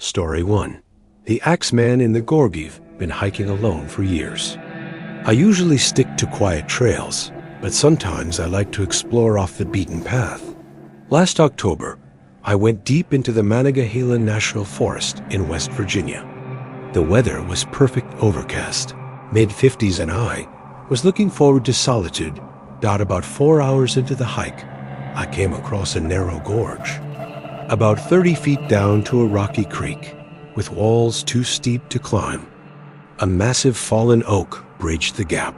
Story 1. The Axeman in the Gorgiv been hiking alone for years. I usually stick to quiet trails, but sometimes I like to explore off the beaten path. Last October, I went deep into the Monongahela National Forest in West Virginia. The weather was perfect overcast, mid-50s, and I was looking forward to solitude. About 4 hours into the hike, I came across a narrow gorge, about 30 feet down to a rocky creek, with walls too steep to climb. A massive fallen oak bridged the gap.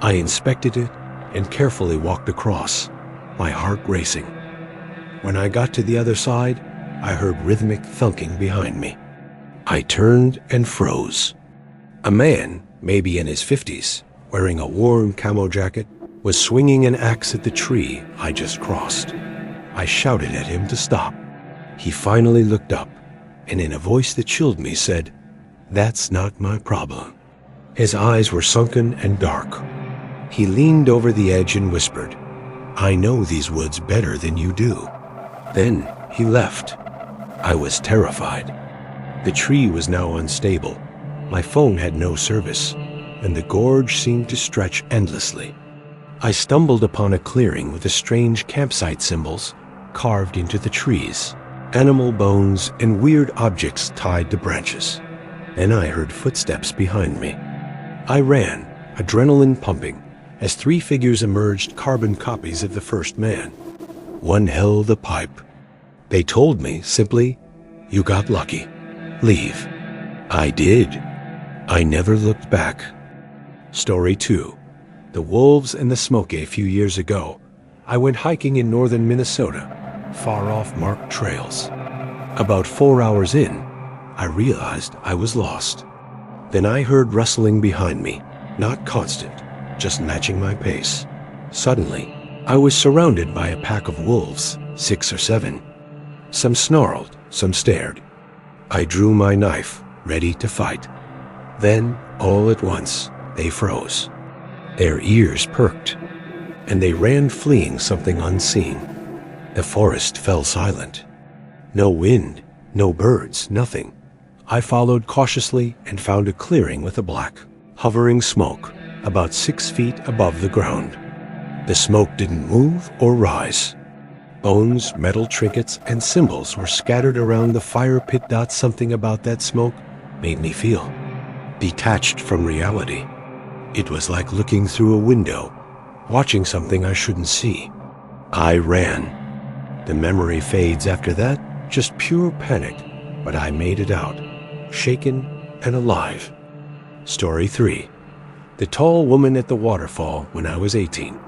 I inspected it and carefully walked across, my heart racing. When I got to the other side, I heard rhythmic thunking behind me. I turned and froze. A man, maybe in his 50s, wearing a warm camo jacket, was swinging an axe at the tree I just crossed. I shouted at him to stop. He finally looked up, and in a voice that chilled me said, "That's not my problem." His eyes were sunken and dark. He leaned over the edge and whispered, "I know these woods better than you do." Then he left. I was terrified. The tree was now unstable. My phone had no service, and the gorge seemed to stretch endlessly. I stumbled upon a clearing with the strange campsite symbols carved into the trees, animal bones and weird objects tied to branches. Then I heard footsteps behind me. I ran, adrenaline pumping, as 3 figures emerged, carbon copies of the first man. One held a pipe. They told me simply, "You got lucky. Leave." I did. I never looked back. Story 2. The wolves and the smoke. A few years ago, I went hiking in northern Minnesota, far off marked trails. About 4 hours in, I realized I was lost. Then I heard rustling behind me, not constant, just matching my pace. Suddenly, I was surrounded by a pack of wolves, 6 or 7. Some snarled, some stared. I drew my knife, ready to fight. Then, all at once, they froze. Their ears perked, and they ran, fleeing something unseen. The forest fell silent. No wind, no birds, nothing. I followed cautiously and found a clearing with a black, hovering smoke about 6 feet above the ground. The smoke didn't move or rise. Bones, metal trinkets, and symbols were scattered around the fire pit. Something about that smoke made me feel detached from reality. It was like looking through a window, watching something I shouldn't see. I ran. The memory fades after that, just pure panic, but I made it out, shaken and alive. Story 3. The tall woman at the waterfall when I was 18.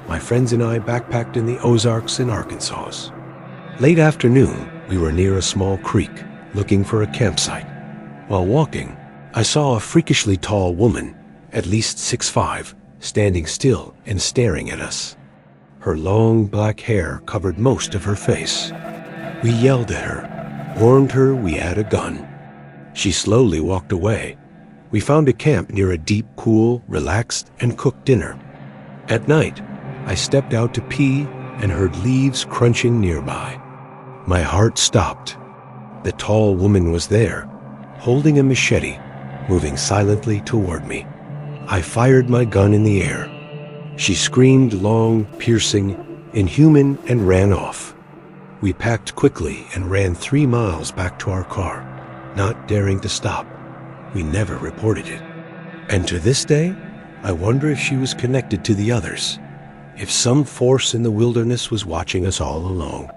My friends and I backpacked in the Ozarks in Arkansas. Late afternoon, we were near a small creek, looking for a campsite. While walking, I saw a freakishly tall woman, at least 6'5", standing still and staring at us. Her long black hair covered most of her face. We yelled at her, warned her we had a gun. She slowly walked away. We found a camp near a deep pool, relaxed, and cooked dinner. At night, I stepped out to pee and heard leaves crunching nearby. My heart stopped. The tall woman was there, holding a machete, moving silently toward me. I fired my gun in the air. She screamed long, piercing, inhuman, and ran off. We packed quickly and ran 3 miles back to our car, not daring to stop. We never reported it. And to this day, I wonder if she was connected to the others, if some force in the wilderness was watching us all along.